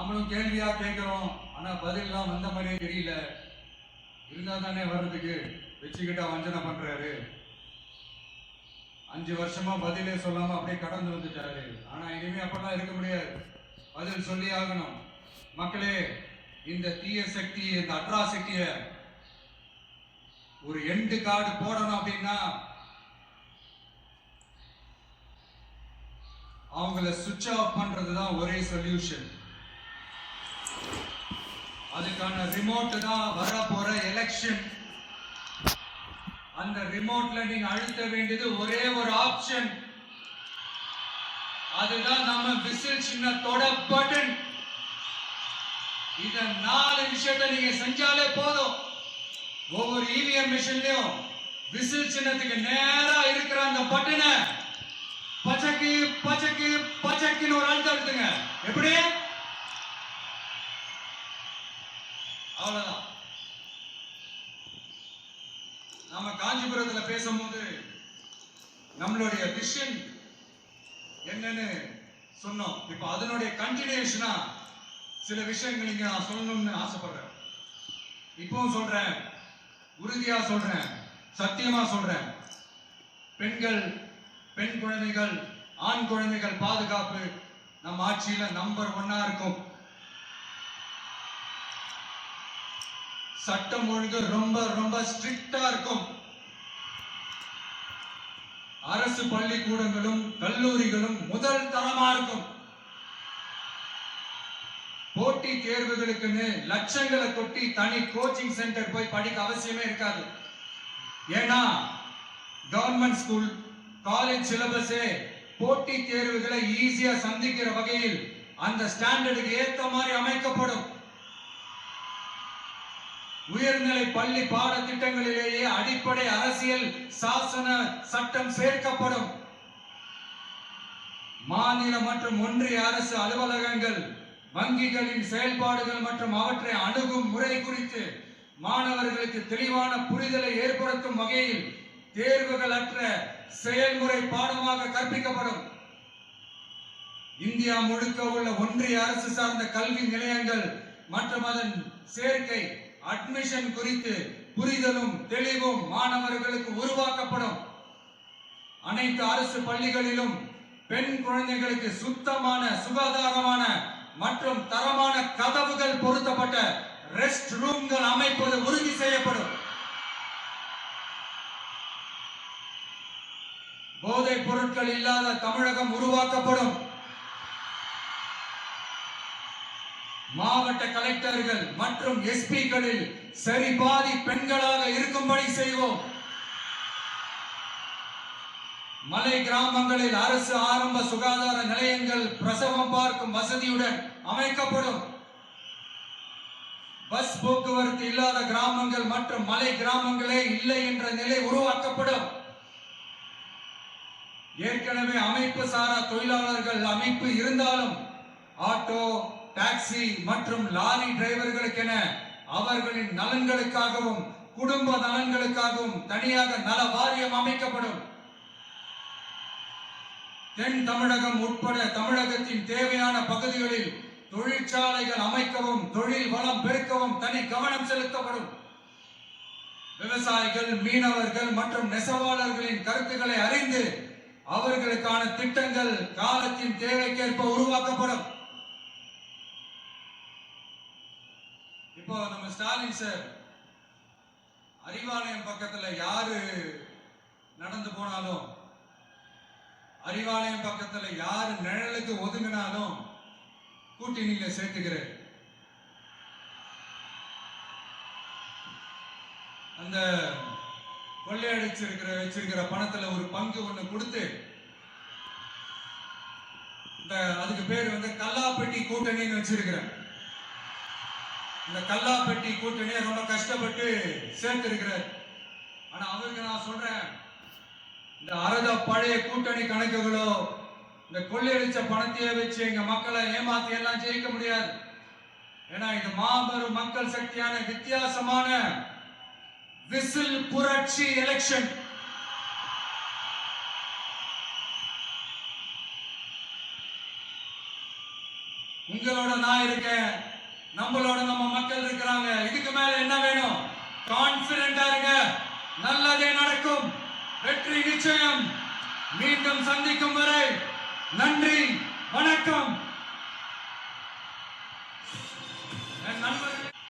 நாமளும் கேள்வியா கேட்கிறோம், ஆனா பதில்லாம் வந்த மாதிரியே தெரியல. இருந்தா தானே வர்றதுக்கு வச்சுக்கிட்டா வஞ்சனை பண்றாரு. 5 வருஷமா பதிலே சொல்லாம அப்படியே கடந்து வந்துட்டாரு. ஆனா இனிமே அப்பெல்லாம் இருக்க முடியாது, பதில் சொல்லி ஆகணும். மக்களே, இந்த தீய சக்தி, இந்த அட்ராசிட்டிய ஒரு எண்டு கார்டு போடணும் அப்படின்னா அவங்கள சுவிட்ச் ஆஃப் பண்றதுதான் ஒரே சொல்யூஷன். அதுக்கான ரிமோட் தான் வர போற எலெக்ஷன். அந்த ரிமோட்ல நீங்க அழுத்த வேண்டியது ஒரே ஒரு ஆப்ஷன். அதுதான் நம்ம விசில் சின்னத்தோட பட்டன். இந்த 4 விஷயத்தை நீங்க செஞ்சாலே போதும். ஒவ்வொரு இவிஎம் மிஷின்லயும் விசில் சின்னத்துக்கு நேரா இருக்கிற அந்த பட்டனை பச்சைக்கு பச்சைக்கு பச்சைக்குன்னு ஒரு அழுத்தம் அழுத்துங்க. எப்படி? அவ்வளவுதான். நம்ம காஞ்சிபுரத்துல பேசும்போது நம்மளுடைய விஷன் என்னன்னு சொன்னோம். இப்ப அதனுடைய கண்டினியூஷனா சில விஷயங்கள் இங்க நான் சொல்லணும்னு ஆசைப்படுறேன். இப்பவும் சொல்றேன், உறுதியா சொல்றேன், சத்தியமா சொல்றேன். பெண்கள், பெண் குழந்தைகள், ஆண் குழந்தைகள் பாதுகாப்பு நம்ம ஆட்சியில நம்பர் 1 இருக்கும். சட்டம் ஒழுங்கு ரொம்ப ரொம்ப ஸ்ட்ரிக்டா இருக்கும். அரசு பள்ளிக்கூடங்களும் கல்லூரிகளும் முதல் தரமா இருக்கும். போட்டி தேர்வுகளுக்குன்னு லட்சங்களை கொட்டி தனி கோச்சிங் சென்டர் போய் படிக்க அவசியமே இருக்காது. ஏன்னா கவர்மெண்ட் ஸ்கூல், காலேஜ் சிலபஸே போட்டி தேர்வுகளை ஈஸியா சந்திக்கிற வகையில் அந்த ஸ்டாண்டர்டுக்கு ஏத்த மாதிரி அமைக்கப்படும். உயர்நிலை பள்ளி பாடத்திட்டங்களிலேயே அடிப்படை அரசியல் சாசன சட்டம் சேர்க்கப்படும். மாநில மற்றும் ஒன்றிய அரசு அலுவலகங்கள், வங்கிகளின் செயல்பாடுகள் மற்றும் அவற்றை அணுகும் முறை குறித்து மாணவர்களுக்கு தெளிவான புரிதலை ஏற்படுத்தும் வகையில் தேர்வுகள் அற்ற செயல்முறை பாடமாக கற்பிக்கப்படும். இந்தியா முழுக்க உள்ள ஒன்றிய அரசு சார்ந்த கல்வி நிலையங்கள் மற்றும் அதன் சேர்க்கை அட்மிஷன் குறித்து புரிதலும் தெளிவும் மாணவர்களுக்கு உருவாக்கப்படும். அனைத்து அரசு பள்ளிகளிலும் பெண் குழந்தைகளுக்கு சுத்தமான, சுகாதாரமான மற்றும் தரமான கதவுகள் பொருத்தப்பட்ட ரெஸ்ட் ரூம்கள் அமைப்பது உறுதி செய்யப்படும். போதைப் பொருட்கள் இல்லாத தமிழகம் உருவாக்கப்படும். மாவட்ட கலெக்டர்கள் மற்றும் எஸ்பிகளில் சரிபாதி பெண்களாக இருக்கும்படி செய்வோம். மலை கிராமங்களில் அரசு ஆரம்ப சுகாதார நிலையங்கள் பிரசவம் பார்க்கும் வசதியுடன் அமைக்கப்படும். பஸ் போக்குவரத்து இல்லாத கிராமங்கள் மற்றும் மலை கிராமங்களே இல்லை என்ற நிலை உருவாக்கப்படும். ஏற்கனவே அமைப்பு சாரா தொழிலாளர்கள் அமைப்பு இருந்தாலும் ஆட்டோ, டாக்ஸி மற்றும் லாரி டிரைவர்களுக்கென அவர்களின் நலன்களுக்காகவும் குடும்ப நலன்களுக்காகவும் தனியாக நல வாரியம் அமைக்கப்படும். தென் தமிழகம் உட்பட தமிழகத்தின் தேவையான பகுதிகளில் தொழிற்சாலைகள் அமைக்கவும் தொழில் வளம் பெருக்கவும் தனி கவனம் செலுத்தப்படும். விவசாயிகள், மீனவர்கள் மற்றும் நெசவாளர்களின் கருத்துக்களை அறிந்து அவர்களுக்கான திட்டங்கள் காலத்தின் தேவைக்கேற்ப உருவாக்கப்படும். இப்போ நம்ம ஸ்டாலின் சார் அறிவாலயம் பக்கத்துல யாரு நடந்து போனாலும், அறிவாலயம் பக்கத்துல யாரு நிழலுக்கு ஒதுங்கினாலும் கூட்டணியில சேர்த்துக்கிறார். அந்த வச்சிருக்கிற பணத்துல ஒரு பங்கு ஒண்ணு கொடுத்து, அதுக்கு பேர் கல்லாப்பெட்டி கூட்டணின்னு வச்சிருக்கிறேன். இந்த கல்லாப்பெட்டி கூட்டணியை ரொம்ப கஷ்டப்பட்டு சேர்த்து இருக்கிறார். ஆனா அவருக்கு நான் சொல்றேன், இந்த அறத பழைய கூட்டணி கணக்குகளோ இந்த கொள்ளையடிச்ச பணத்தையே வச்சு எங்க மக்களை ஏமாத்தி எல்லாம் ஜெயிக்க முடியாது. ஏன்னா இது மாபெரும் மக்கள் சக்தியான வித்தியாசமான விசில் புரட்சி எலெக்ஷன். உங்க உங்களோட நான் இருக்கேன், நம்மளோட நம்ம மக்கள் இருக்கிறாங்க. இதுக்கு மேல என்ன வேணும்? கான்பிடென்டா இருங்க, நல்லதே நடக்கும், வெற்றி நிச்சயம். மீண்டும் சந்திக்கும் வரை நன்றி, வணக்கம்.